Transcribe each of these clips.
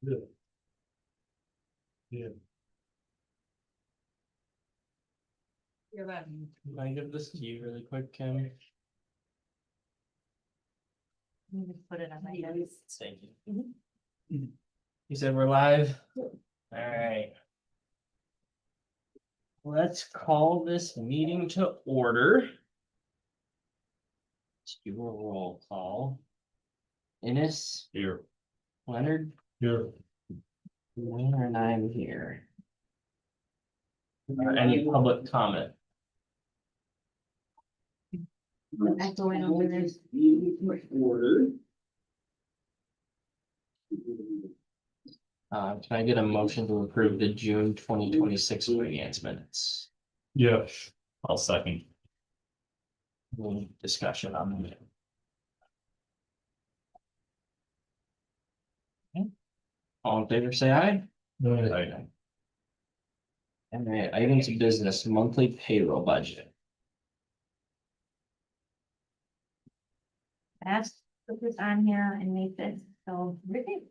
Yeah. Yeah. Can I give this to you really quick, Kim? Let me just put it on my desk. Thank you. You said we're live? All right. Let's call this meeting to order. Let's do a roll call. Innes, Here. Leonard, Here. and I'm here. Any public comment? I'm going over this. Order. Can I get a motion to approve the June 2026 finance minutes? Yes. I'll second. Any discussion on that? Okay. All in favor, say aye. Right. All right, items of business, monthly payroll budget. Ask, put this on here and make this, so, really,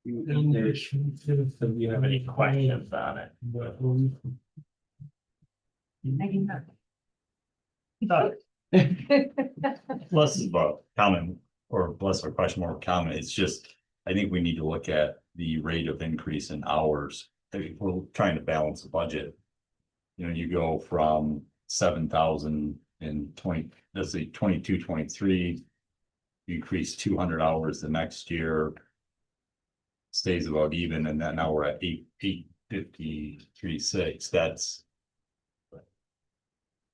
Do you have any questions on it? I can Less is about comment or less of a question, more of a comment. It's just, I think we need to look at the rate of increase in hours. If we're trying to balance the budget. You know, you go from 7,000 in 20, let's say 22, 23. You increase 200 hours the next year. Stays about even, and then now we're at 853.6. That's.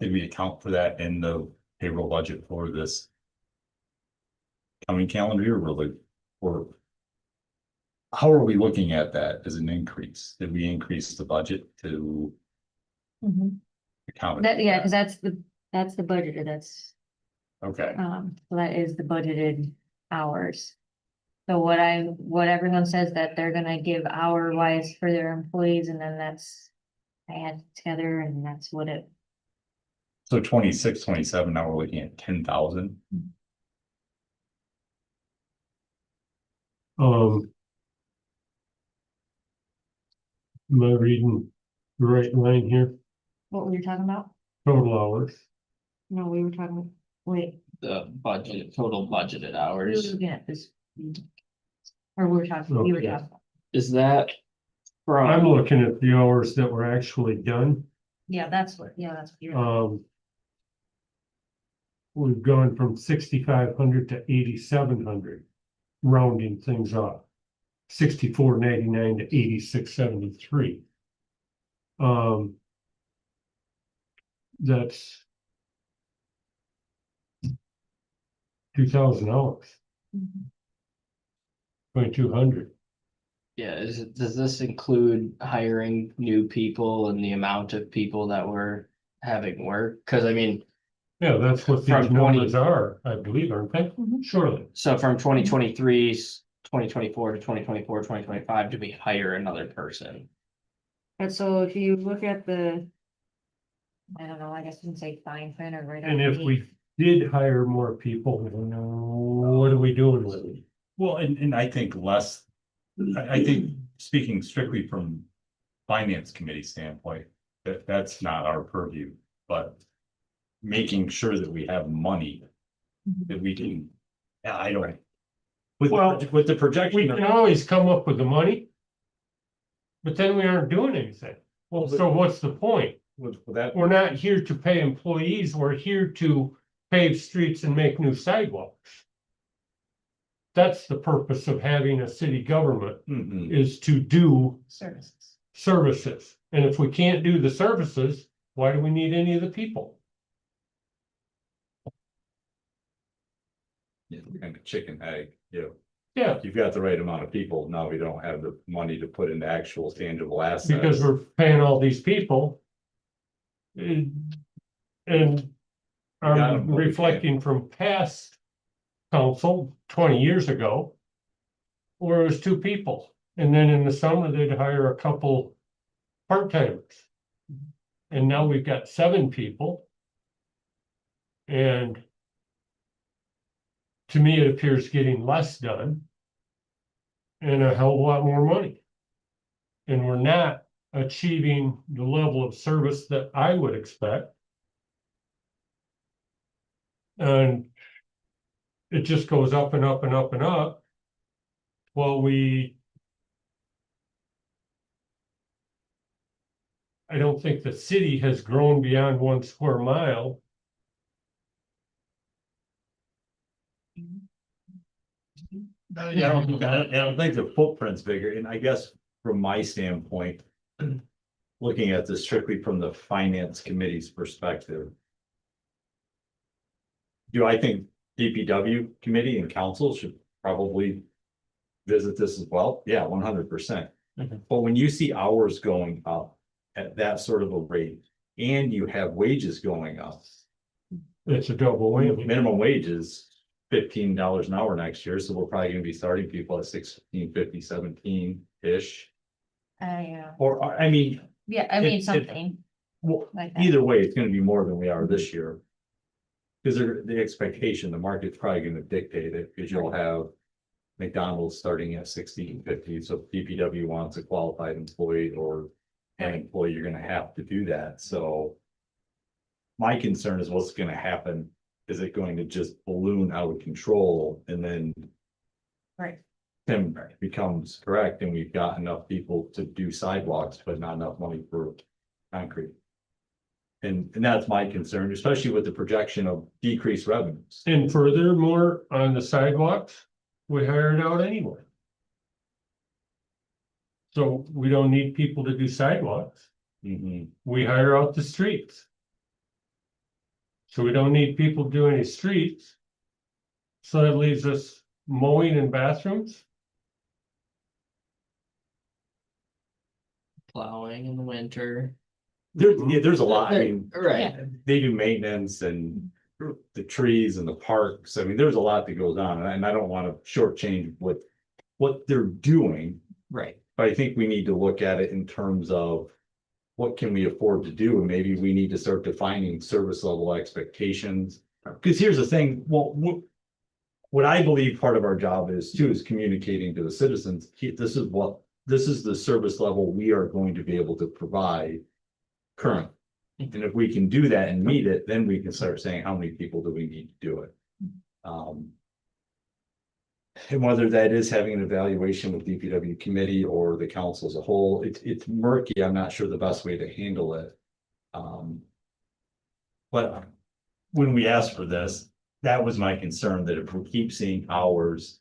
Did we account for that in the payroll budget for this coming calendar year, really? Or how are we looking at that as an increase? Did we increase the budget to account? that, yeah, because that's the budgeted, that's, Okay, so that is the budgeted hours. So what everyone says that they're gonna give hour wise for their employees, and then that's, I add together, and that's what it. so 26, 27. Now we're looking at 10,000. Am I reading the right line here? What were you talking about? Total hours. No, we were talking, wait, The budget, total budgeted we were hours, looking at this. Or we were talking, you were Okay. talking, is that I'm from, looking at the hours that were actually done. that's what you're. We've gone from 6,500 to 8,700, rounding things off. 64.99 to 86.73. That's 2,000 hours, 2,200. yeah, does this include hiring new people and the amount of people that were having work? Cause I mean, Yeah, that's what From these 20 numbers are, I believe, aren't they? Mhm. Surely. so from 2023, 2024 to 2024, 2025, did we hire another person? And so if you look at the. I don't know, I guess you can say fine print or right. And if underneath. we did hire more people, what are we doing with it? Well, and I think less, I think speaking strictly from finance committee standpoint, that's not our purview, but making sure that we have money that we can, I don't. With the projection. We can always come up with the money. But then we aren't doing anything. Well, So what's the point? with that, We're not here to pay employees, we're here to pave streets and make new sidewalks. That's the purpose of having a city government, is to do Services. services. And if we can't do the services, why do we need any of the people? yeah, kind of chicken egg, yeah. Yeah, You've got the right amount of people, now we don't have the money to put into actual tangible assets. because we're paying all these people. And got 'em, I'm but we reflecting from past council 20 years ago. Where it was 2 people, and then in the summer they'd hire a couple part-timers. And now we've got 7 people. And to me, it appears getting less done. And a hell of a lot more money. And we're not achieving the level of service that I would expect. And it just goes up and up and up and up. Well, I don't think the city has grown beyond 1 square mile. I don't think the footprint's bigger, and I guess from my standpoint, looking at this strictly from the finance committee's perspective. Do I think DPW committee and council should probably visit this as well? Yeah, 100%. Mhm. But when you see hours going up at that sort of a rate, and you have wages going up, It's a double whammy. minimum wage is $15 an hour next year, so we're probably gonna be starting people at 16.50, 17-ish. Yeah, Or, I mean, yeah, I mean, It- something well, like that. either way, it's gonna be more than we are this year. Because the expectation, the market's probably gonna dictate it, because you'll have McDonald's starting at 16.50, so if DPW wants a qualified employee or an Right. employee, you're gonna have to do that, so. My concern is what's gonna happen, is it going to just balloon out of control, and then Right. Tim becomes correct, and we've got enough people to do sidewalks, but not enough money for concrete. And that's my concern, especially with the projection of decreased revenues. And furthermore, on the sidewalks, we hire it out anyway. So we don't need people to do sidewalks. Mhm. We hire out the streets. So we don't need people to do any streets. So that leaves us mowing and bathrooms. Plowing in the winter. There's a lot, I mean, Right, they do maintenance and the trees and the parks, I mean, there's a lot that goes on, and I don't wanna shortchange what they're doing. right. But I think we need to look at it in terms of what can we afford to do, and maybe we need to start defining service level expectations. Because here's the thing, well, what I believe part of our job is too, is communicating to the citizens, this is the service level we are going to be able to provide currently. And if we can do that and meet it, then we can start saying, how many people do we need to do it? And whether that is having an evaluation with DPW committee or the council as a whole, it's murky. I'm not sure the best way to handle it. But when we asked for this, that was my concern, that if we keep seeing hours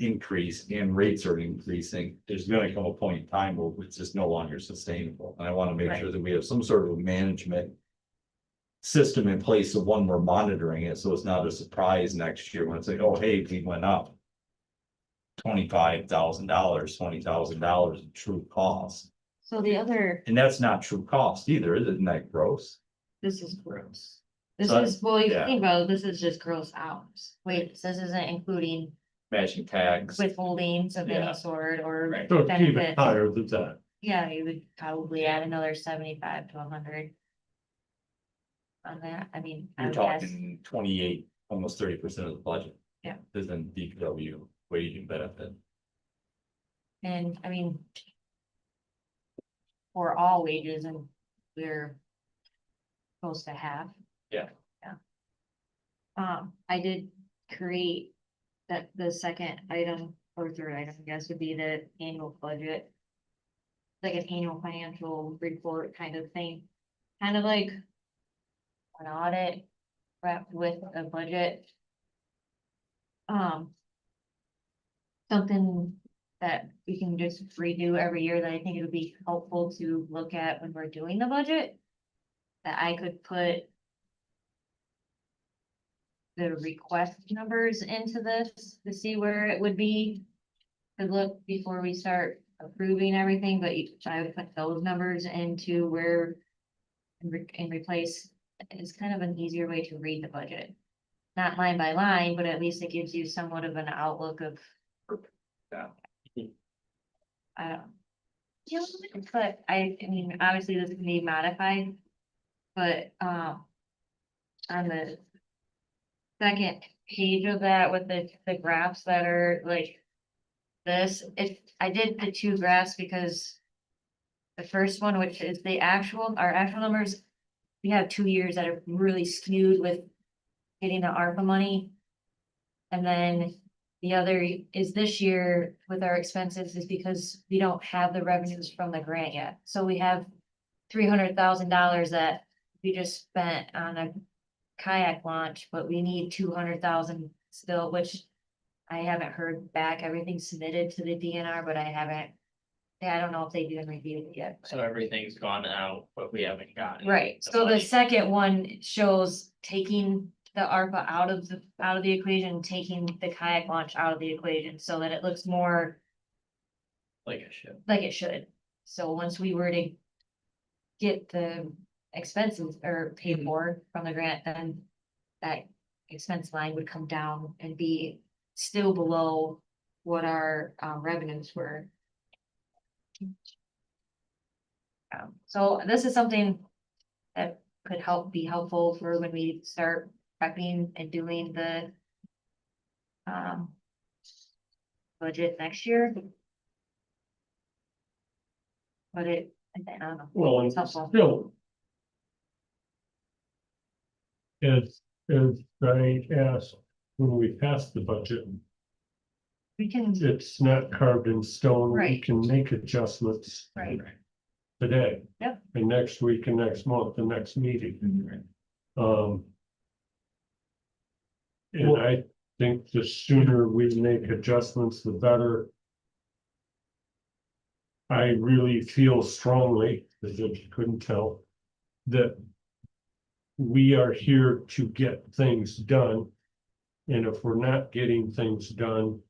increase and rates are increasing, there's gonna come a point in time where it's just no longer sustainable. And I want to make sure that we have some sort of a management system in place, so one, we're monitoring it, so it's not a surprise next year when it's like, oh, hey, we went up $25,000, $20,000 in true cost. So the other, And that's not true cost either, isn't that gross? this is gross. This So is, well, you yeah. think about it, this is just gross hours. Wait, this isn't including Matching tax. withholdings of Yeah. any sort or Right. So keep it benefit. higher than that. Yeah, you would probably add another 75 to 100. On that, I mean, I You're would guess, talking 28, almost 30% of the budget. Yeah. Is in DPW wage and benefit. and I mean. For all wages and we're. Close to half. Yeah. Yeah. I did create that the second item or third item, I guess, would be the annual budget. Like an annual financial report kind of thing, kind of like. An audit wrapped with a budget. Something that we can just redo every year that I think it would be helpful to look at when we're doing the budget. That I could put. The request numbers into this to see where it would be. To look before we start approving everything, but I would put those numbers into where. And replace, it's kind of an easier way to read the budget. Not line by line, but at least it gives you somewhat of an outlook of. Yeah. I don't. Yeah, but I mean, obviously this can be modified. But, on the. Second page of that with the graphs that are like. This, if I did the two graphs because. The first one, which is our actual numbers. We have 2 years that are really skewed with getting the ARPA money. And then the other is this year with our expenses is because we don't have the revenues from the grant yet. So we have $300,000 that we just spent on a kayak launch, but we need 200,000 still, which I haven't heard back. Everything's submitted to the DNR, but I don't know if they even reviewed it yet. So everything's gone out, but we haven't gotten. Right, the so the money. second one shows taking the ARPA out of the equation, taking the kayak launch out of the equation, so that it looks more Like a ship. like it should. So once we were to get the expenses or paid for from the grant, then that expense line would come down and be still below what our revenues were. So this is something that could be helpful for when we start prepping and doing the budget next year. But I don't know. Well, and It's helpful. still. As I asked, when we passed the budget, We can, it's not carved in stone. We Right. can make adjustments right, today. Yep. And next week and next month, the next meeting. And I think the sooner we make adjustments, the better. I really feel strongly, as you couldn't tell, that we are here to get things done. And if we're not getting things done,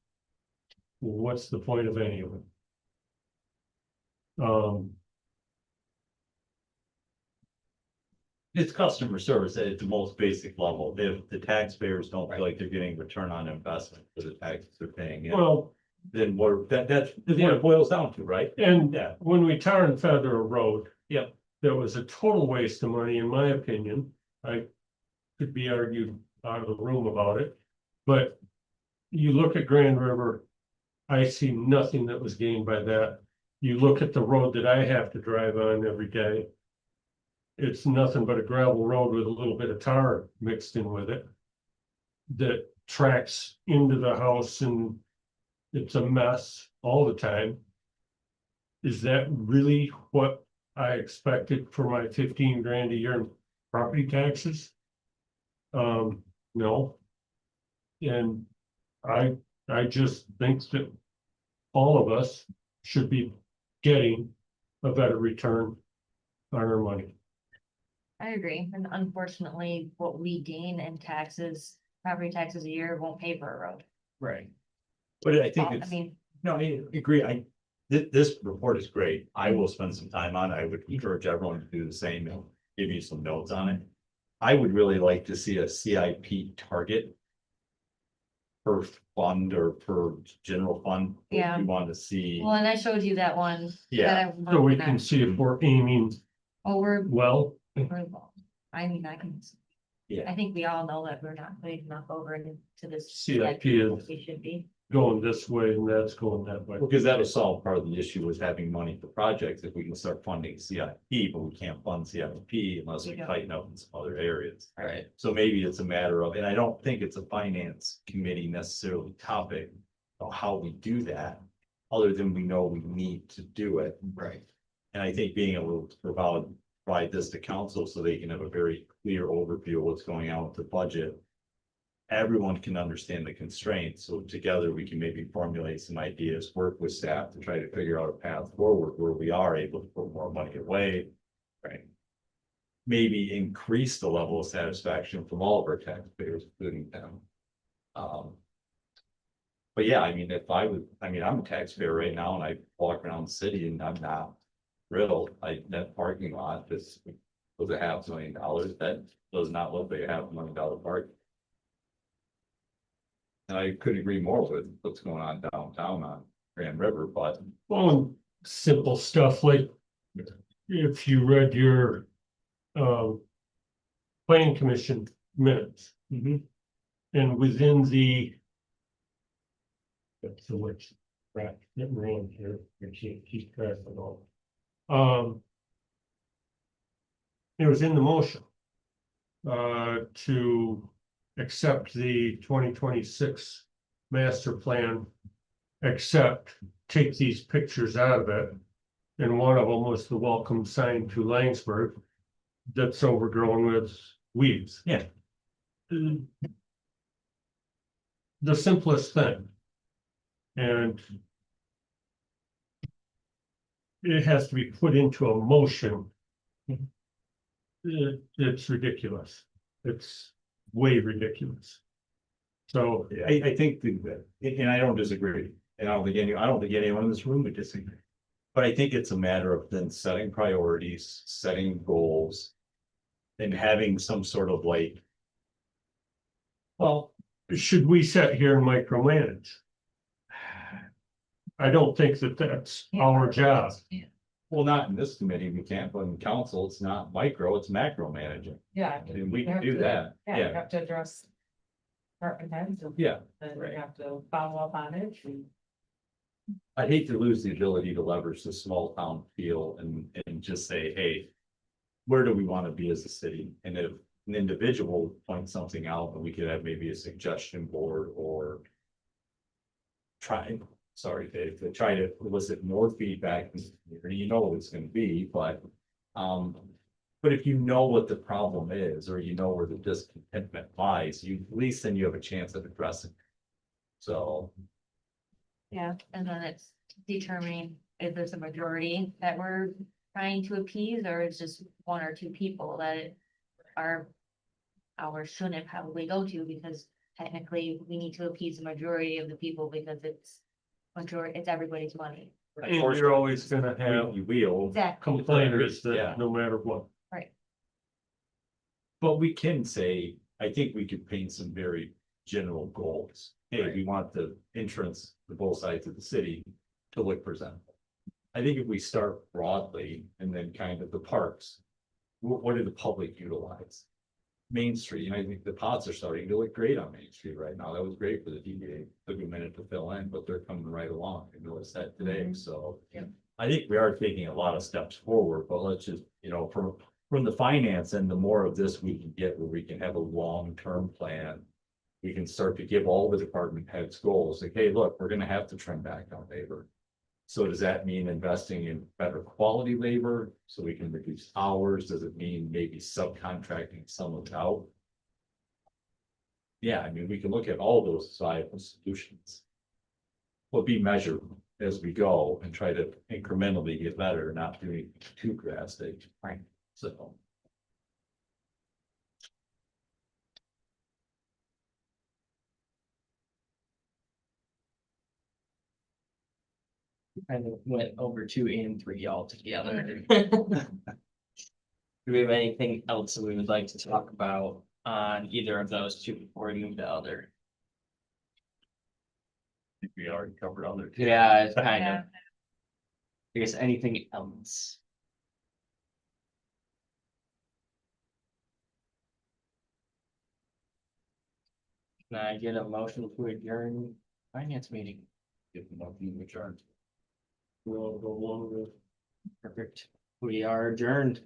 what's the point of any of it? It's customer service at the most basic level. If the taxpayers don't feel like they're getting return on investment for the taxes they're paying in, Well, then that's what it boils down to, right? and Yeah. when we tar and feather a road. Yep. That was a total waste of money, in my opinion. I could be argued out of the room about it. But you look at Grand River, I see nothing that was gained by that. You look at the road that I have to drive on every day. It's nothing but a gravel road with a little bit of tar mixed in with it. That tracks into the house and it's a mess all the time. Is that really what I expected for my 15 grand a year in property taxes? No. And I just think that all of us should be getting a better return on our money. I agree, and unfortunately, what we gain in taxes, property taxes a year won't pay for a road. Right. But I think I it's, mean, no, I agree. This report is great. I will spend some time on it. I would encourage everyone to do the same and give you some notes on it. I would really like to see a CIP target per fund or per general fund. Yeah. We want to see, well, and I showed you that one. yeah, So we can see if we're aiming Oh, well. I mean, I yeah. think we all know that we're not putting enough over into this. CIP what is We should be. going this way and that's going that way. Because that would solve part of the issue was having money for projects. If we can start funding CIP, but we can't fund CIP unless we We don't. tighten up in some other areas. Right. So maybe it's a matter of, and I don't think it's a finance committee necessarily topic of how we do that, other than we know we need to do it. Right. And I think being able to provide this to council so they can have a very clear overview of what's going on with the budget. Everyone can understand the constraints, so together we can maybe formulate some ideas, work with staff to try to figure out a path forward where we are able to put more money away. Right. Maybe increase the level of satisfaction from all of our taxpayers, including them. But yeah, I mean, I'm a taxpayer right now and I walk around the city and I'm not thrilled. That parking lot, this was $500,000, that does not look like a $500,000 park. And I could agree more with what's going on downtown on Grand River, but Well, simple stuff like if you read your planning commission minutes. And within the. That's the which, right, getting around here, I can't keep track of it all. It was in the motion. To accept the 2026 master plan. Except take these pictures out of it. And one of them was the welcome sign to Laingsburg. That's overgrown with weeds. Yeah. The simplest thing. And it has to be put into a motion. It's ridiculous. It's way ridiculous. So I think that, and I don't disagree, and I don't think anyone in this room would disagree. But I think it's a matter of then setting priorities, setting goals. And having some sort of like, well, should we sit here and micromanage? I don't think that that's our job. well, not in this committee, we can't, but in council, it's not micro, it's macro managing. Yeah. And we can have do to- that, Yeah, you yeah, have to address. Department heads. yeah. Then right. you have to follow up on it. I hate to lose the ability to leverage the small town feel and just say, hey. Where do we want to be as a city? And if an individual points something out, and we could have maybe a suggestion board or. Dave, to try to elicit more feedback, you know what it's gonna be, but. But if you know what the problem is, or you know where the discontentment lies, you, at least then you have a chance of addressing. it. So, Yeah, and then it's determining if there's a majority that we're trying to appease, or it's just one or two people that are. Ours shouldn't probably go to, because technically we need to appease the majority of the people, because it's everybody's money. And you're always gonna have you will, Exactly. complainers Yeah. that no matter what. but we can say, I think we could paint some very general goals. Hey, we want the entrance to both sides of the city to look presentable. I think if we start broadly and then kind of the parks, what do the public utilize? Main Street, and I think the pods are starting to look great on Main Street right now. That was great for the DDA. Took a minute to fill in, but they're coming right along. I noticed that today, so. Yeah. I think we are taking a lot of steps forward, but let's just, from the finance and the more of this we can get, where we can have a long-term plan. We can start to give all the department heads goals, like, hey, look, we're gonna have to trim back on labor. So does that mean investing in better quality labor so we can reduce hours? Does it mean maybe subcontracting some of it out? Yeah, I mean, we can look at all those viable solutions. But be measured as we go and try to incrementally get better, not doing too drastic. Right. So. Kind of went over 2 and 3 altogether. Do we have anything else that we would like to talk about on either of those two before we move to other? I think we already covered other. Yeah, it's kind Yeah. of. I guess anything else? Can I get a motion to adjourn finance meeting? Get them up in the charts. We'll go along with. Perfect. We are adjourned.